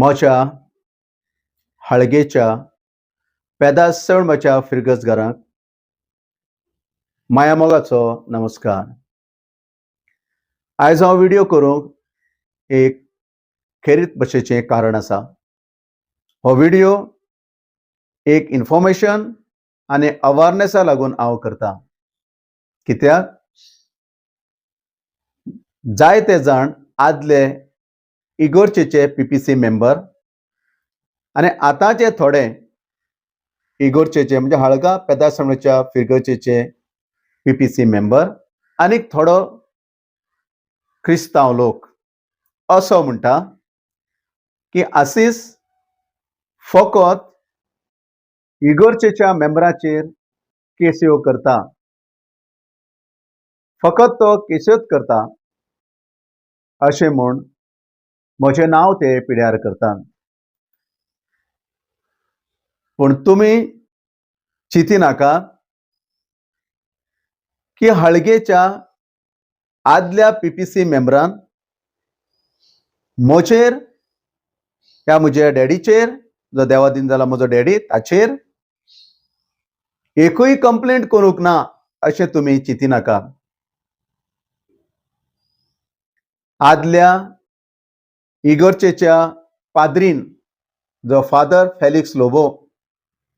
मोच्या हळगेच्या पेदासण मोच्या फिरगसगारांक माया मोगाचो नमस्कार. आयज हांव व्हिडिओ करूंक एक खेरीत भशेचें कारण आसा. हो व्हिडिओ एक इन्फॉर्मेशन आनी अवेअरनेसा लागून हांव करता. कित्याक जायते जाण आदले इगोर्जेचे पीपीसी मेंबर आनी आतांचे थोडे इगोर्जेचे म्हणजे हळगा पेदासणच्या फिरगर्जेचे पीपीसी मेंबर आनी थोडो क्रिस्तांव लोक असो म्हणटा की आसीस फकत इगोर्जेच्या मेंबराचेर केस्यो करता, फकत तो केस्योच करता अशें म्हूण म्हजें नांव ते पिड्यार करतात. पूण तुमी चिंती नाका की हळगेच्या आदल्या पीपीसी मेंबरान म्हजेर ह्या म्हज्या डॅडीचेर जो देवादीन जाला म्हजो डॅडी ताचेर एकूय कंप्लेंट करूंक ना अशें तुमी चिंती नाका. आदल्या इगोर्जेच्या पाद्रीन जो फादर फेलिक्स लोबो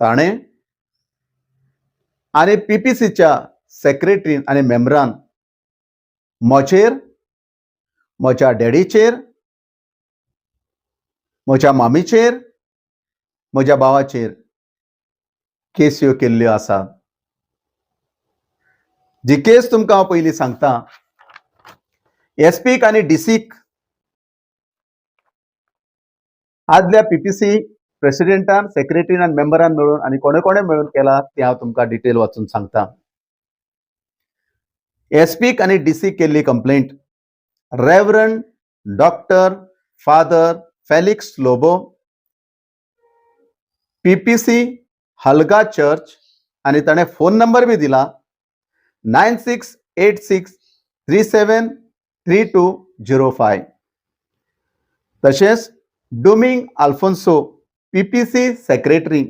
ताणें आनी पीपीसीच्या सेक्रेटरीन आनी मेंबरान म्हजेर, म्हज्या डॅडीचेर, म्हज्या मामीचेर, म्हज्या भावाचेर केस्यो केल्ल्यो आसात. जी केस तुमकां हांव पयलीं सांगता. एसपीक आनी डीसीक आदल्या पीपीसी प्रेसिडेंटान, सेक्रेटरीन आनी मेंबरान मेळून आनी कोणे कोणे मेळून केला ते हांव तुमकां डिटेल वाचून सांगता. एसपीक आनी डीसीक केल्ली complaint Reverend doctor Father Felix Lobo, PPC Halga church, आनी ताणें फोन नंबर बी दिला 9686373205. तशेंच डोमिंग आल्फोन्सो पीपीसी सेक्रेटरी,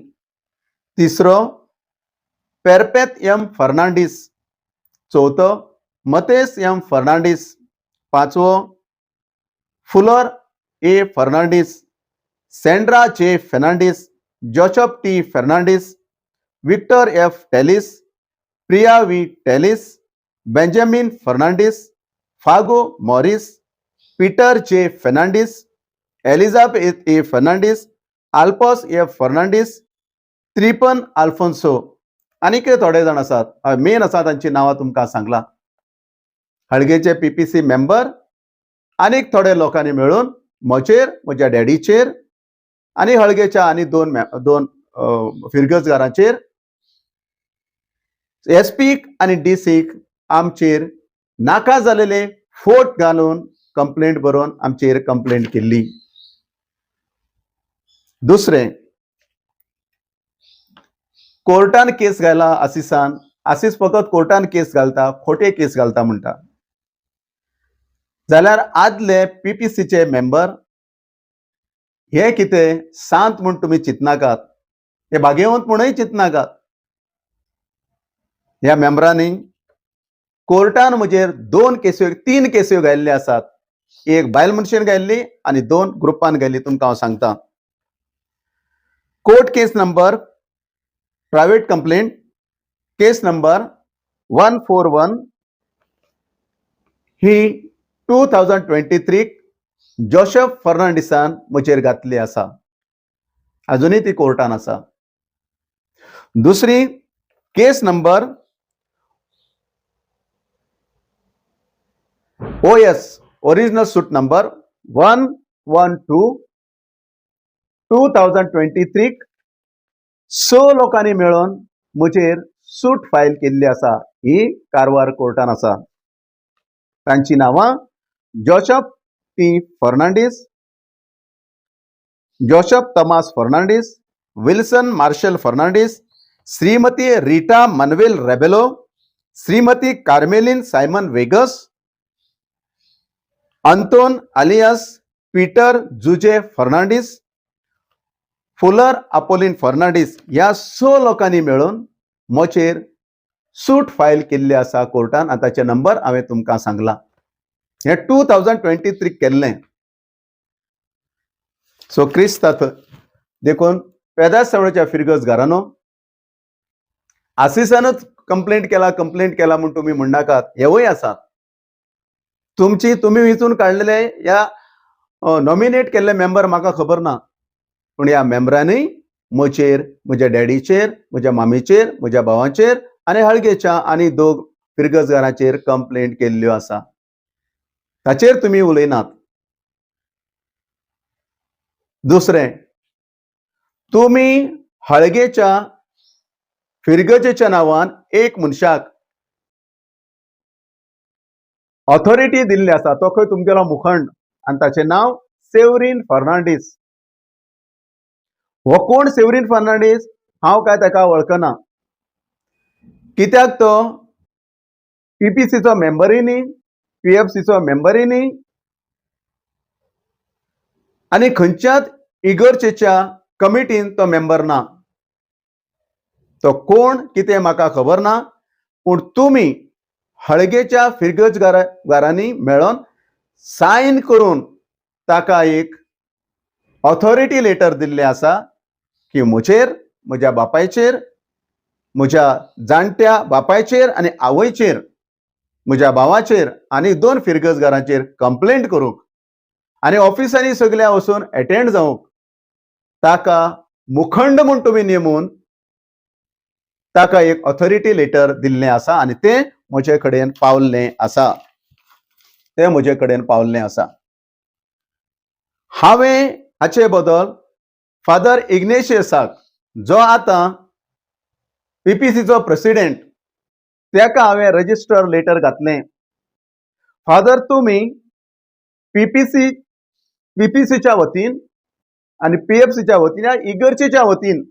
तिसरो पेरपेत एम फर्नांडीस, चौथो मतेस एम फर्नांडीस, पांचवो फुलर ए Fernandes, Sandra J Fernandes, Joseph T Fernandes, Victor F Tellis, Priya V Tellis, Benjamin Fernandes, फागो Morris, Peter J Fernandes, Elizabeth A Fernandes, Alphonse F Fernandes, त्रिपन आल्फोन्सो आनी थोडे जाण आसात. मेन आसा तांची नांवां तुमकां सांगला. हळगेचे पीपीसी मेंबर आनी थोडे लोकांनी मेळून म्हजेर, म्हज्या डॅडीचेर आनी हळगेच्या आनी दोन फिरगसगारांचेर एसपीक आनी डीसीक आमचेर नाका जालेले फोट घालून कंप्लेंट बरोवन आमचेर कंप्लेंट केल्ली. दुसरें, कोर्टान केस घाला आसिसान. आसीस फकत कोर्टान केस घालता, खोटे केस घालता म्हणटा. जाल्यार आदले पीपीसीचे मेंबर हे कितें सांत म्हूण तुमी चिंतनाकात, हे भाग्यवंत म्हणूय चिंतनाकात. ह्या मेंबरांनी कोर्टान म्हजेर तीन केस्यो घायल्ल्यो आसात. एक बायल मनशेन घायल्ली आनी 2 ग्रुपान घायल्ली. तुमकां हांव सांगता. कोर्ट केस नंबर प्रायवेट कंप्लेंट केस नंबर 141 ही 2023 जोसेफ फर्नांडिसान म्हजेर घातली आसा. अजुनूय ती कोर्टान आसा. दुसरी केस नंबर OS ओरिजिनल सूट नंबर 112 2023 6 लोकांनी मेळून म्हजेर सूट फायल केल्ली आसा. ही कारवार कोर्टान आसा. तांची नांवां Joseph T Fernandes, Joseph Tomas Fernandes, Wilson Marshall Fernandes, Shrimati Rita Manuel Rebelo, Shrimati Carmeline Simon Vegas, Anton alias Peter Jose Fernandes, फुलर अपोलिन फर्नांडीस ह्या 6 लोकांनी मेळून मोचेर सूट फायल केल्ली आसा कोर्टान आनी ताचे नंबर हांवें तुमकां सांगला. हे 2023 केल्लें. सो क्रिस्तात देखून पेदास्थानाच्या फिरगजगारांनो, आसिसानच कंप्लेंट केला म्हूण तुम्ही म्हणनाकात. हेवूय आसात. तुम्ही वेचून काडलेले या नॉमिनेट केल्ले मेंबर म्हाका खबर ना, पूण ह्या मेंबरांनी म्हजेर, म्हज्या डॅडीचेर, म्हज्या मामीचेर, म्हज्या भावाचेर आनी हळगेच्या आनी 2 फिरगजगारांचेर कंप्लेंट केल्ल्यो आसा. ताचेर तुम्ही उलयनात. दुसरें, तुम्ही हळगेच्या फिरगजेच्या नांवान एक मनशाक ऑथॉरिटी दिल्ली आसा. तो खंय तुमगेलो मुखंड आनी ताचें नांव सेव्हरीन फर्नांडीस. हो कोण सेव्हरीन फर्नांडीस? हांव काय ताका वळखना. कित्याक तो पीपीसीचो मेंबरय न्ही, पीएफसीचो मेंबरय न्ही आनी खंयच्याच इगर्जेच्या कमिटीन तो मेंबर ना. तो कोण कितें म्हाका खबर ना, पूण तुम्ही हळगेच्या फिरगजगारांनी मेळोन सायन करून ताका एक ऑथॉरिटी लेटर दिल्लें आसा की म्हजेर, म्हज्या बापायचेर, म्हज्या जाणट्या बापायचेर आनी आवयचेर, म्हज्या भावाचेर आनी 2 फिरगजगारांचेर कंप्लेंट करूंक आनी ऑफिसांनी सगळ्या वचून अटेंड जावंक ताका मुखंड म्हूण तुम्ही नेमून ताका एक ऑथॉरिटी लेटर दिल्लें आसा आनी तें म्हजे कडेन पावल्लें आसा. हांवें हाचे बदल फादर इग्नेशियसाक, जो आतां पीपीसीचो प्रेसिडेंट, ताका हांवें रजिस्टर लेटर घातलें. फादर, तुम्ही पीपीसीच्या वतीन आनी पीएफसीच्या वतीन या इगर्जेच्या वतीन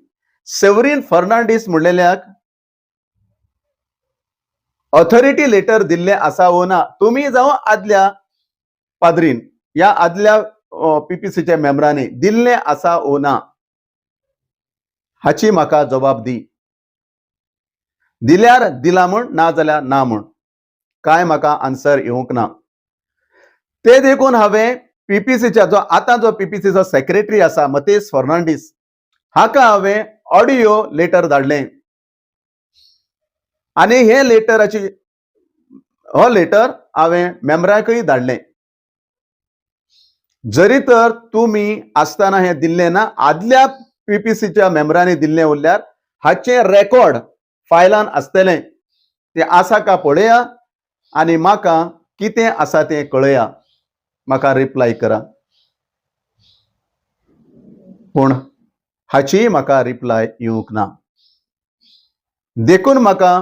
सेव्हरीन फर्नांडीस म्हणलेल्याक ऑथॉरिटी लेटर दिल्लें आसा वो ना? तुम्ही जावं आदल्या पाद्रीन या आदल्या पीपीसीच्या मेंबरांनी दिल्लें आसा वो ना, हाची म्हाका जबाब दी. दिल्यार दिला म्हण, ना जाल्यार ना म्हण. काय म्हाका आन्सर येवंक ना. ते देखून हांवें पीपीसीच्या जो पीपीसीचो सेक्रेटरी आसा मतेस फर्नांडीस, हाका हांवें ऑडियो लेटर धाडलें आनी हे हो लेटर हांवें मेंबरांकय धाडलें. जरी तर तुम्ही आसतना हे दिल्लें ना, आदल्या पीपीसीच्या मेंबरांनी दिल्लें उरल्यार हाचे रेकॉर्ड फायलान आसतलें. ते आसा का पळया आनी म्हाका कितें आसा तें कळया. म्हाका रिप्लाय करा. पूण हाची म्हाका रिप्लाय येवंक ना. देखून म्हाका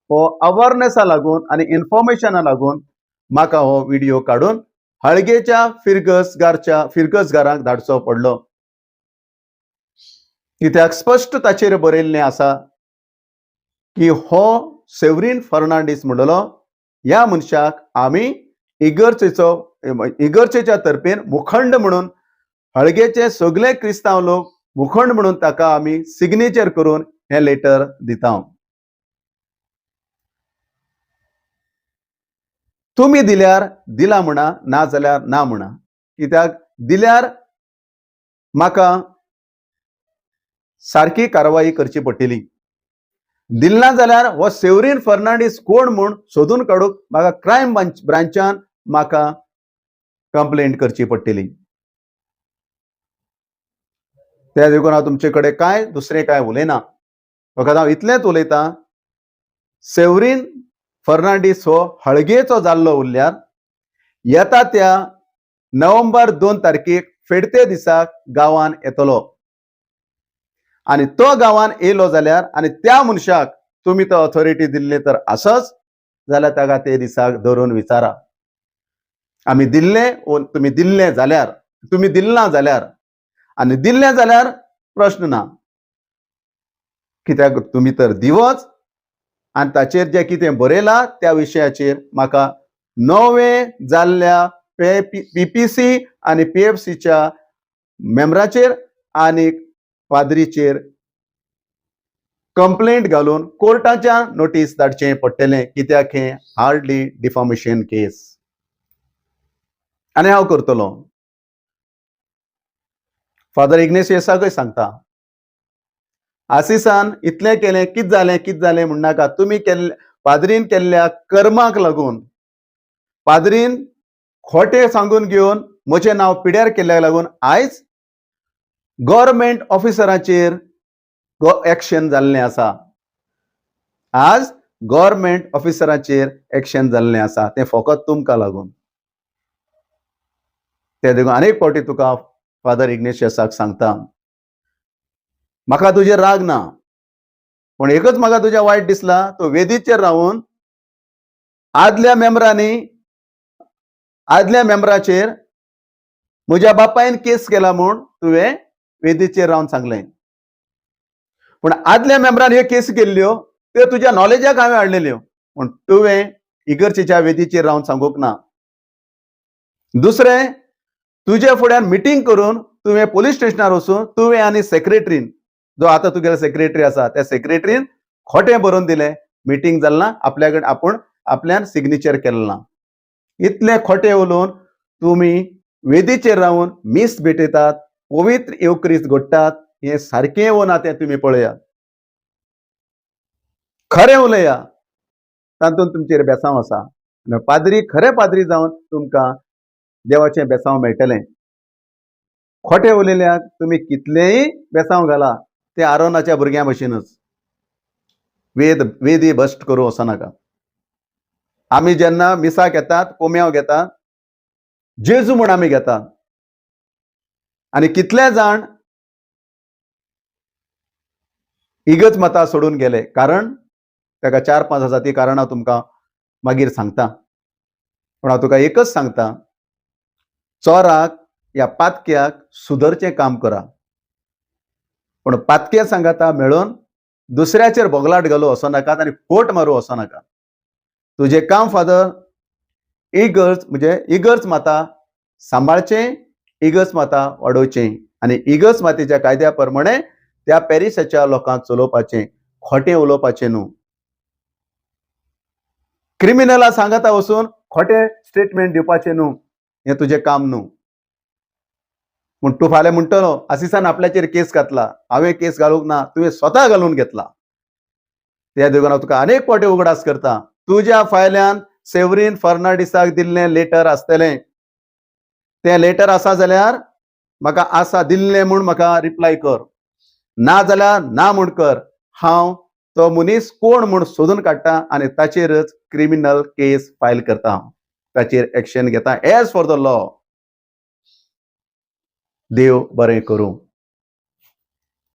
हो अवेअरनेसा लागून आनी इन्फॉर्मेशना लागून म्हाका हो व्हिडिओ काडून हळगेच्या फिरगजगारांक धाडचो पडलो. कित्याक स्पश्ट ताचेर बरयल्लें आसा की हो सेव्हरीन फर्नांडीस म्हणलो ह्या मनशाक आमी इगर्जेच्या तर्फेन मुखंड म्हणून, हळगेचे सगळे क्रिस्तांव लोक मुखंड म्हणून ताका आमी सिग्नेचर करून हे लेटर दिता. तुम्ही दिल्यार दिला म्हणा, ना जाल्यार ना म्हणा. कित्याक दिल्यार म्हाका सारकी कारवाई करची पडटली. दिलना जाल्यार हो सेव्हरीन फर्नांडीस कोण म्हूण सोदून काडूंक म्हाका क्रायम ब्रांचान म्हाका कंप्लेंट करची पडटली. त्या देखून हांव तुमचे कडेन दुसरें काय उलयना. फकत हांव इतलेंच उलयतां, सेव्हरीन फर्नांडीस हो हळगेचो जाल्लो उरल्यार येता त्या नोव्हेंबर 2 तारखेक फेडते दिसाक गांवान येतलो आनी तो गांवान येयलो जाल्यार आनी त्या मनशाक तुम्ही तो ऑथॉरिटी दिल्ली तर आसच जाल्यार ताका ते दिसाक धरून विचारा. आमी दिल्लें, तुम्ही दिल्लें जाल्यार, तुम्ही दिलना जाल्यार आनी दिल्लें जाल्यार प्रश्न ना. कित्याक तुम्ही तर दिवच आनी ताचेर जे कितें बरयलां त्या विशयाचेर म्हाका नवे जाल्ल्या PPC आणि PFCच्या मेंबराचेर आणि पाद्रीचेर कंप्लेंट घालून कोर्टाच्या नोटीस धाडचें पडटलें, कित्याक हें हार्डली डिफॉमेशन केस. आनी हांव करतलों. फादर इग्नेशियसाकय सांगता, आसिसान इतलें केलें, कित जालें म्हणनाका. तुमी पाद्रीन केल्ल्या कर्माक लागून, पाद्रीन खोटे सांगून घेवन म्हजें नांव पिड्यार केल्ल्याक लागून आयज गव्हर्नमेंट ऑफिसराचेर एक्शन जाल्लें आसा. आज गव्हर्नमेंट ऑफिसराचेर एक्शन जाल्लें आसा, तें फकत तुमकां लागून. ते देखून अनेक फावटी तुका फादर इग्नेशियसाक सांगता, म्हाका तुजेर राग ना, पण एकच म्हाका तुज्या वायट दिसला, तो वेदीचेर रावून आदल्या मेंबराचेर म्हज्या बापायन केस केला म्हूण तुवें वेदीचेर रावन सांगलें. पण आदल्या मेंबरान ह्यो केस केल्ल्यो त्यो तुज्या नॉलेजाक हांवें हाडलेल्यो, पण तुवें इगर्जेच्या वेदीचेर रावन सांगूंक ना. दुसरें, तुजे फुड्यान मिटींग करून तुवें पुलीस स्टेशनार वचून तुवें आनी सेक्रेटरीन, जो आतां तुगेलो सेक्रेटरी आसा, त्या सेक्रेटरीन खोटें बरोवन दिलें. मिटींग जालना, आपल्यान सिग्नेचर केलें ना. इतलें खोटें उलोवन तुमी वेदीचेर रावून मीस भेटयतात, पवित्र येवक्रिस्त घडटात. हें सारकें वो ना तें तुमी पळयात. खरें उलया, तातूंत तुमचेर बेसांव आसा. पाद्री, खरें पाद्री जावन तुमकां देवाचें बेसांव मेळटलें. खोटें उलयल्याक तुमी कितलेंय बेसांव घाला, ते आरोनाच्या भुरग्यां भशेनच. वेदी भश्ट करूं वचनाका. आमी जेन्ना मिसाक येतात, कोम्याव घेतात, जेजू म्हूण आमी घेतात. आनी कितले जाण इगज मतां सोडून गेले, कारण ताका 4-5 आसा. ती कारणां तुमकां मागीर सांगता. पूण हांव तुका एकच सांगता, चोराक या पातक्याक सुदरचें काम करा, पण पातके सांगाता मेळून दुसऱ्याचेर बोगलाट घालूं वचनाकात आनी फोट मारूं वचनाका. तुजें काम फादर इगर्ज माता सांबाळचें, इगर्ज माता वाडोवचें आनी इगर्ज मातेच्या कायद्या प्रमाणे त्या पॅरिसाच्या लोकांक चलोवपाचें, खोटें उलोवपाचें न्हू. क्रिमिनला सांगाता वचून खोटें स्टेटमेंट दिवपाचें न्हू, हें तुजें काम न्हू. पूण तूं फाल्यां म्हणटलो आसिसान आपल्याचेर केस घातला. हांवें केस घालूंक ना, तुवें स्वता घालून घेतला. त्या देखून हांव तुका अनेक फावटी उगडास करता, तुज्या फायल्यान सेव्हरीन फर्नांडिसाक दिल्लें लेटर आसतलें. तें लेटर आसा जाल्यार म्हाका आसा दिल्लें म्हूण म्हाका रिप्लाय कर, ना जाल्यार ना म्हूण कर. हांव तो मनीस कोण म्हूण सोदून काडटा आनी ताचेरच क्रिमिनल केस फायल करता. ताचेर एक्शन घेता एज फॉर द लॉ. देव बरें करूं.